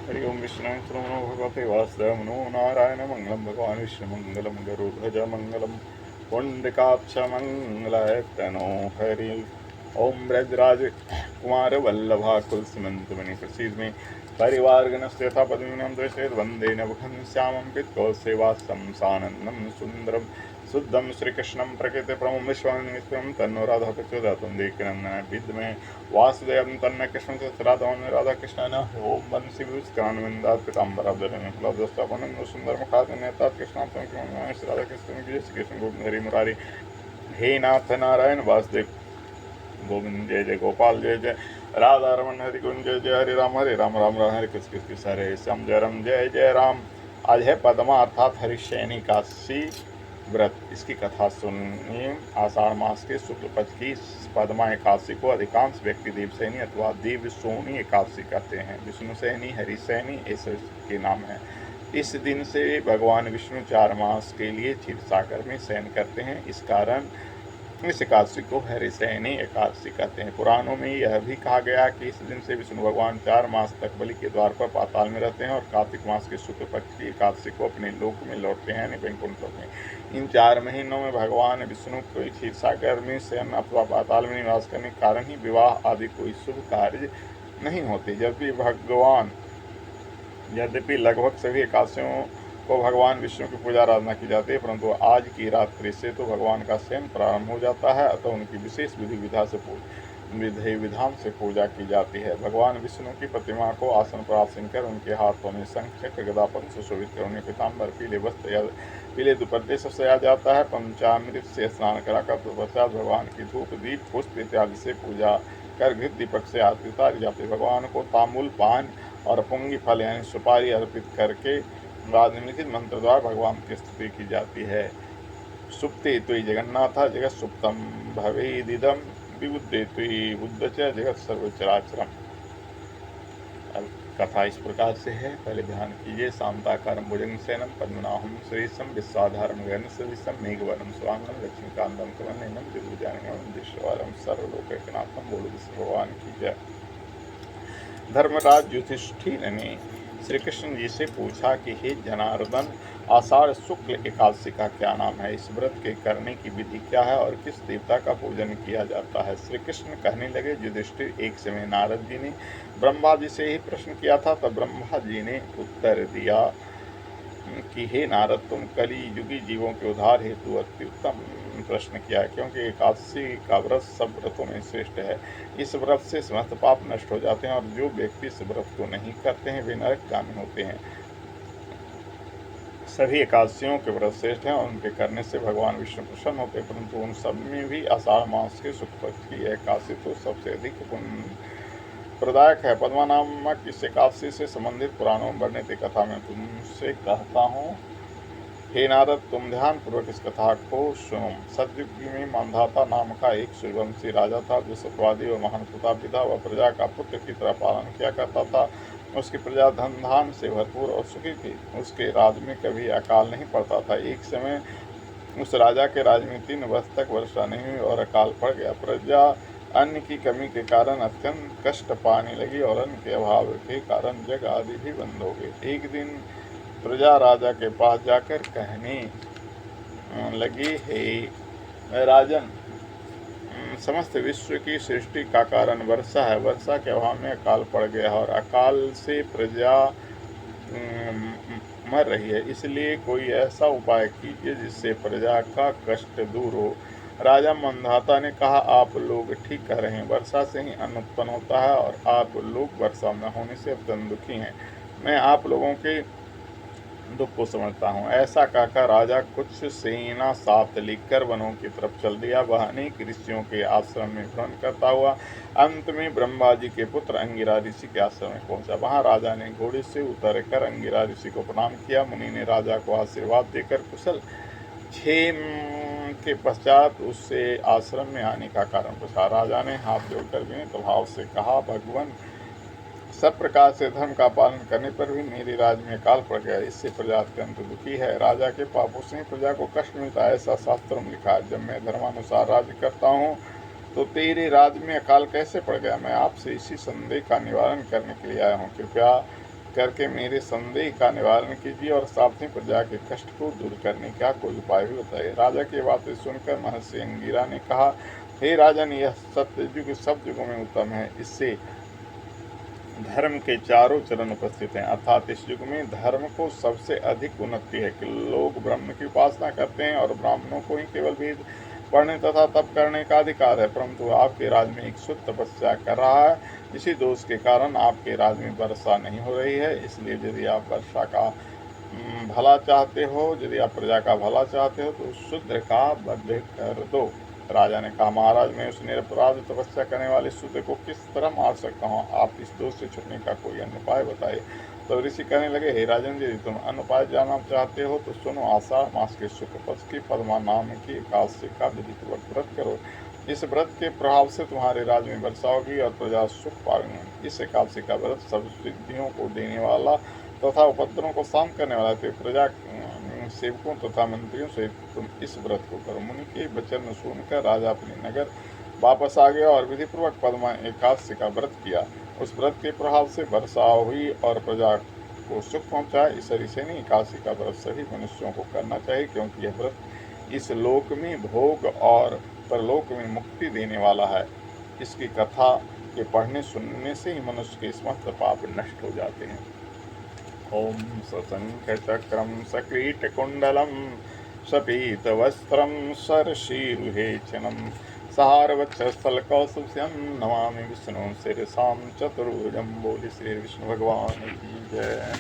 हरि ओम विष्णु नमो भगवते वासुदेव नमो नारायण मंगलम भगवान विष्णु मंगलम गरुध्वज मंगलम पुंडकाक्ष मंगलाय प्रणो हरि ओम ब्रजराज कुमार वल्लभा कुलसुमंत मणि प्रसीद में परिवार गणस्यथा पद्मिनं दृशेद वंदे नभखं श्यामं पित्कौसेवासं सानन्दं सुंदरम शुद्धम श्रीकृष्णं प्रकृति प्रमं विश्वं तन्नो राधा प्रचोदयात् देवकीनंदन विद्महे वासुदेवं तन्न कृष्ण राधावन राधा कृष्ण ओम बंसी विष्कानंदात पीताम्बराधरं कुलदस्तापनं सुंदर मुखादनेतात कृष्णार्थं राधा कृष्ण की श्री कृष्ण गोविंद हरि मुरारी हे नाथ नारायण वासुदेव गोविंद जय जय गोपाल जय जय राधा रमन हरि कुंज जय जय हरे राम राम राम हरे कृष्ण कृष्ण हरे श्याम जय राम जय जय राम। आज है पद्मा अर्थात हरिशयनी काशी व्रत। इसकी कथा सुनिए। आषाढ़ मास के शुक्ल पक्ष की पद्मा एकादशी को अधिकांश व्यक्ति देवसैनी अथवा देवसोनी एकादशी कहते हैं। विष्णुसैनी हरिशयनी ऐसे के नाम है। इस दिन से भगवान विष्णु 4 मास के लिए क्षीरसागर में शयन करते हैं। इस कारण इस एकादशी को हरिशयनी एकादशी कहते हैं। पुराणों में यह भी कहा गया कि इस दिन से विष्णु भगवान 4 मास तक बलि के द्वार पर पाताल में रहते हैं और कार्तिक मास के शुक्ल पक्ष की एकादशी को अपने लोक में लौटते हैं, यानी वैकुंठ लोक में। इन 4 महीनों में भगवान विष्णु कोई क्षीरसागर में शयन अथवा पाताल में निवास करने के कारण ही विवाह आदि कोई शुभ कार्य नहीं होते। यद्यपि लगभग सभी एकादशियों को भगवान विष्णु की पूजा आराधना की जाती है, परंतु आज की रात्रि से तो भगवान का शयन प्रारंभ हो जाता है, अतः उनकी विशेष विधि विधान से पूजा की जाती है। भगवान विष्णु की प्रतिमा को आसन पर आसीन कर उनके हाथों में शंख चक्र गदा पद्म सुशोभित कर उन्हें पीताम्बर पीले वस्त्र या पीले दुपट्टे से सजाया जाता है। पंचामृत से स्नान कराकर तत्पश्चात भगवान की धूप दीप पुष्प इत्यादि से पूजा कर घृत दीपक से आरती उतारी जाती है। भगवान को तांबूल पान और पुंगी फल यानी सुपारी अर्पित करके राजनिमित मंत्र द्वारा भगवान की स्तुति की जाती है। सुप्ते त्वयि जगन्नाथ जगत सुप्तम भवेदिदम विबुद्धे त्वयि बुद्ध च जगत सर्वचराचरम। कथा इस प्रकार से है। पहले ध्यान कीजिए। शांताकारं भुजगशयनं पद्मनाभं सुरेशं विश्वाधारं गगनसदृशं मेघवर्णं शुभांगं लक्ष्मीकान्तं कमलनयनं दिव्यज्ञानमयं दृष्टवारं सर्वलोकैकनाथं। बोलो विष्णु भगवान की जय। धर्मराज युधिष्ठिर ने श्री कृष्ण जी से पूछा कि हे जनार्दन, आषाढ़ शुक्ल एकादशी का क्या नाम है? इस व्रत के करने की विधि क्या है और किस देवता का पूजन किया जाता है? श्री कृष्ण कहने लगे, युधिष्ठिर, एक समय नारद जी ने ब्रह्मा जी से ही प्रश्न किया था। तब ब्रह्मा जी ने उत्तर दिया कि हे नारद, तुम कली युगी जीवों के उद्धार हेतु अति उत्तम प्रश्न किया है, क्योंकि एकादशी का व्रत सब व्रतों में श्रेष्ठ है। इस व्रत से समस्त पाप नष्ट हो जाते हैं और जो व्यक्ति इस व्रत को नहीं करते हैं वे नरकगामी होते हैं। सभी एकादशियों के व्रत श्रेष्ठ हैं और उनके करने से भगवान विष्णु प्रसन्न होते हैं, परंतु उन सब में भी आषाढ़ मास के शुक्ल पक्ष की एकादशी तो सबसे अधिक पुण्य प्रदायक है। पद्मा नामक इस एकादशी से संबंधित पुराणों में वर्णित कथा में तुमसे कहता हूँ। हे नारद, तुम ध्यान पूर्वक इस कथा को सुनो। सतयुग में मांधाता नाम का एक सूर्यवंशी राजा था, जो सत्यवादी और महान प्रतापी था। वह प्रजा का पुत्र की तरह पालन किया करता था। उसकी प्रजा धन धान से भरपूर और सुखी थी। उसके राज में कभी अकाल नहीं पड़ता था। एक समय उस राजा के राज में 3 वर्ष तक वर्षा नहीं हुई और अकाल पड़ गया। प्रजा अन्न की कमी के कारण अत्यंत कष्ट पाने लगी और अन्न के अभाव के कारण जग आदि भी बंद हो गए। एक दिन प्रजा राजा के पास जाकर कहने लगी, हे राजन, समस्त विश्व की सृष्टि का कारण वर्षा है। वर्षा के अभाव में अकाल पड़ गया और अकाल से प्रजा मर रही है। इसलिए कोई ऐसा उपाय कीजिए जिससे प्रजा का कष्ट दूर हो। राजा मंधाता ने कहा, आप लोग ठीक कह रहे हैं। वर्षा से ही अन्न उत्पन्न होता है और आप लोग वर्षा न होने से अत्यंत दुखी हैं। मैं आप लोगों के दुख को समझता हूँ। ऐसा कहकर राजा कुछ सेना साथ लेकर वनों की तरफ चल दिया। वह अनेक ऋषियों के आश्रम में भ्रमण करता हुआ अंत में ब्रह्मा जी के पुत्र अंगिरा ऋषि के आश्रम में पहुंचा। वहां राजा ने घोड़े से उतरकर अंगिरा ऋषि को प्रणाम किया। मुनि ने राजा को आशीर्वाद देकर कुशल क्षेम के पश्चात उससे आश्रम में आने का कारण पूछा। राजा ने हाथ जोड़कर विनीत भाव से कहा, भगवान, सब प्रकार से धर्म का पालन करने पर भी मेरे राज्य में अकाल पड़ गया। इससे प्रजा अत्यंत दुखी है। राजा के पापों से प्रजा को कष्ट मिलता है, ऐसा शास्त्रों में लिखा है। जब मैं धर्मानुसार राज्य करता हूँ तो तेरे राज्य में अकाल कैसे पड़ गया? मैं आपसे इसी संदेह का निवारण करने के लिए आया हूँ। कृपया करके मेरे संदेह का निवारण कीजिए और साथी प्रजा के कष्ट को दूर करने का कोई उपाय भी बताइए। राजा की बातें सुनकर महर्षि अंगिरा ने कहा, हे राजन, यह सत्ययुग सब युगों में उत्तम है। इससे धर्म के चारों चरण उपस्थित हैं, अर्थात इस युग में धर्म को सबसे अधिक उन्नति है कि लोग ब्रह्म की उपासना करते हैं और ब्राह्मणों को ही केवल वेद पढ़ने तथा तप करने का अधिकार है। परंतु आपके राज्य में एक शुद्ध तपस्या कर रहा है, इसी दोष के कारण आपके राज्य में वर्षा नहीं हो रही है। इसलिए यदि आप वर्षा का भला चाहते हो, यदि आप प्रजा का भला चाहते हो, तो शूद्र का वध कर दो। राजा ने कहा, महाराज, मैं उस निरपराध तपस्या करने वाले शूद्र को किस तरह मार सकता हूँ? आप इस दोष से छुटने का कोई अन्य उपाय बताइए। तो ऋषि कहने लगे, हे राजन, यदि तुम अन्य उपाय जानना चाहते हो तो सुनो। आषाढ़ मास के शुक्ल पक्ष की पद्मा नाम की एकादशी का विधिपूर्वक व्रत करो। इस व्रत के प्रभाव से तुम्हारे राज्य में वर्षा होगी और प्रजा सुख पाएंगे। इस एकादशी का व्रत सब सिद्धियों को देने वाला तथा उपद्रवों को शांत करने वाला है। प्रजा सेवकों तथा मंत्रियों से तुम इस व्रत को करो। मुनि के वचन सुनकर राजा अपने नगर वापस आ गया और विधिपूर्वक पद्मा एकादशी का व्रत किया। उस व्रत के प्रभाव से वर्षा हुई और प्रजा को सुख पहुंचा। इस ऋषि से नहीं, एकादशी का व्रत सभी मनुष्यों को करना चाहिए, क्योंकि यह व्रत इस लोक में भोग और परलोक में मुक्ति देने वाला है। इसकी कथा के पढ़ने सुनने से ही मनुष्य के समस्त पाप नष्ट हो जाते हैं। ओम सशंखचक्रं सकीटकुण्डलं सपीतवस्त्रं सरशीरुहेचनं सहारवक्षस्थलकौस्तुभं नमामि विष्णुं शिरसां चतुर्भुजं। बोले श्री विष्णु भगवान की जय।